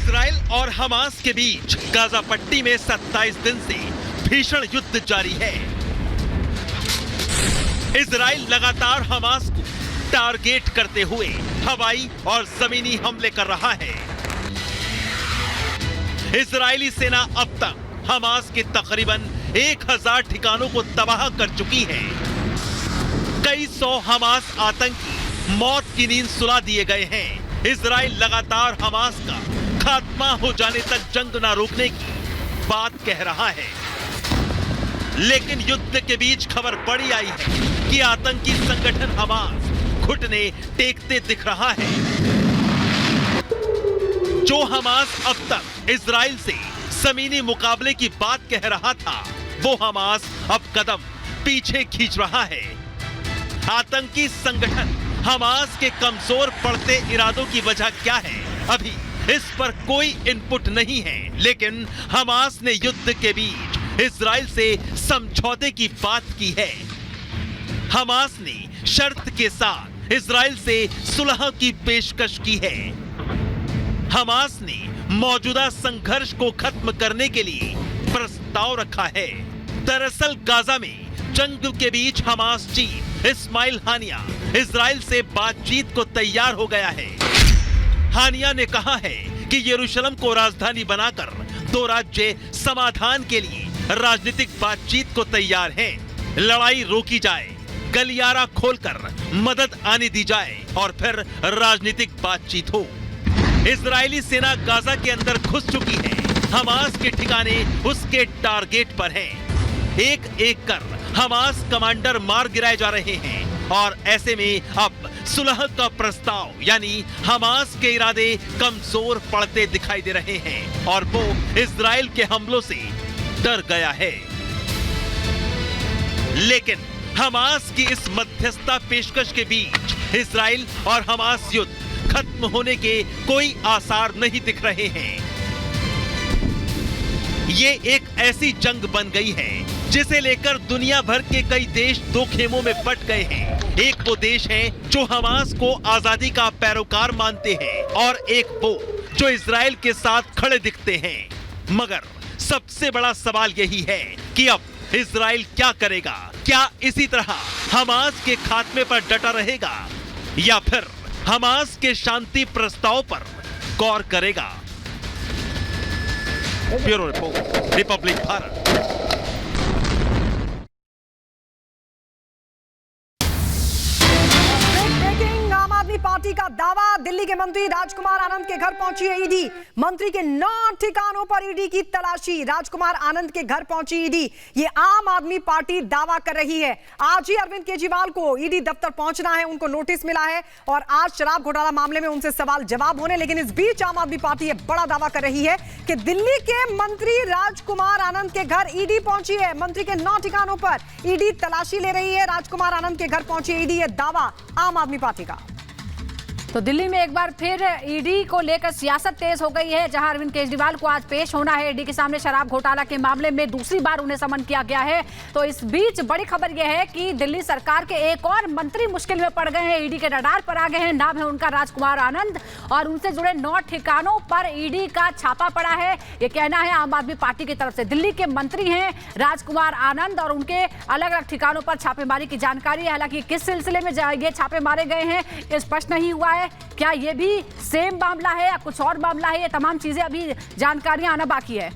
Israel और Hamas के बीच Gaza पट्टी में 27 दिन से भीषण युद्ध जारी है। इजराइल लगातार हमास को टारगेट करते हुए हवाई और जमीनी हमले कर रहा है। इजरायली सेना अब तक हमास के तकरीबन 1000 ठिकानों को तबाह कर चुकी है। कई सौ हमास आतंकी मौत की नींद सुला दिए गए हैं। इजराइल लगातार हमास का खात्मा हो जाने तक जंग न रोकने की बात कह रहा है, लेकिन युद्ध के बीच खबर बड़ी आई है कि आतंकी संगठन हमास घुटने टेकते दिख रहा है। जो हमास अब तक इजराइल से जमीनी मुकाबले की बात कह रहा था, वो हमास अब कदम पीछे खींच रहा है। आतंकी संगठन हमास के कमजोर पड़ते इरादों की वजह क्या है, अभी इस पर कोई इनपुट नहीं है, लेकिन हमास ने युद्ध के बीच इजराइल से समझौते की बात की है। हमास ने शर्त के साथ इजराइल से सुलह की पेशकश की है। हमास ने मौजूदा संघर्ष को खत्म करने के लिए प्रस्ताव रखा है। दरअसल गाजा में जंग के बीच हमास चीफ इस्माइल हानिया इजराइल से बातचीत को तैयार हो गया है। हानिया ने कहा है कि यरूशलेम को राजधानी बनाकर दो राज्य समाधान के लिए राजनीतिक बातचीत को तैयार हैं। लड़ाई रोकी जाए, गलियारा खोलकर मदद आने दी जाए और फिर राजनीतिक बातचीत हो। इजरायली सेना गाजा के अंदर घुस चुकी है। हमास के ठिकाने उसके टारगेट पर हैं। एक एक कर हमास कमांडर मार गिराए जा रहे हैं और ऐसे में अब सुलह का प्रस्ताव यानी हमास के इरादे कमजोर पड़ते दिखाई दे रहे हैं और वो इजराइल के हमलों से डर गया है। लेकिन हमास की इस मध्यस्थता पेशकश के बीच इजराइल और हमास युद्ध खत्म होने के कोई आसार नहीं दिख रहे हैं। ये एक ऐसी जंग बन गई है जिसे लेकर दुनिया भर के कई देश दो खेमों में बट गए हैं। एक वो देश है जो हमास को आजादी का पैरोकार मानते हैं और एक वो जो इजराइल के साथ खड़े दिखते हैं। मगर सबसे बड़ा सवाल यही है कि अब इजराइल क्या करेगा? क्या इसी तरह हमास के खात्मे पर डटा रहेगा या फिर हमास के शांति प्रस्ताव पर गौर करेगा? Bureau report, Republic Bharat. Party का दावा, दिल्ली के मंत्री राजकुमार आनंद के घर पहुंची है ईडी। मंत्री के 9 ठिकानों पर ईडी की तलाशी। राजकुमार आनंद के घर पहुंची ईडी। ये आम आदमी पार्टी दावा कर रही है। आज ही अरविंद केजरीवाल को ईडी दफ्तर पहुंचना है, उनको नोटिस मिला है और आज शराब घोटाला मामले में उनसे सवाल जवाब होने। लेकिन इस बीच आम आदमी पार्टी ये बड़ा दावा कर रही है कि दिल्ली के मंत्री राजकुमार आनंद के घर ईडी पहुंची है। मंत्री के 9 ठिकानों पर ईडी तलाशी ले रही है। राजकुमार आनंद के घर पहुंची ईडी, ये दावा आम आदमी पार्टी का। तो दिल्ली में एक बार फिर ईडी को लेकर सियासत तेज हो गई है, जहां अरविंद केजरीवाल को आज पेश होना है ईडी के सामने। शराब घोटाला के मामले में दूसरी बार उन्हें समन किया गया है। तो इस बीच बड़ी खबर यह है कि दिल्ली सरकार के एक और मंत्री मुश्किल में पड़ गए हैं, ईडी के रडार पर आ गए हैं। नाम है उनका राजकुमार आनंद और उनसे जुड़े 9 ठिकानों पर ईडी का छापा पड़ा है, ये कहना है आम आदमी पार्टी की तरफ से। दिल्ली के मंत्री हैं राजकुमार आनंद और उनके अलग अलग ठिकानों पर छापेमारी की जानकारी है। हालांकि किस सिलसिले में ये छापे मारे गए हैं ये स्पष्ट नहीं हुआ है। क्या ये भी सेम मामला है या कुछ और मामला है, ये तमाम चीजें अभी जानकारियां आना बाकी है।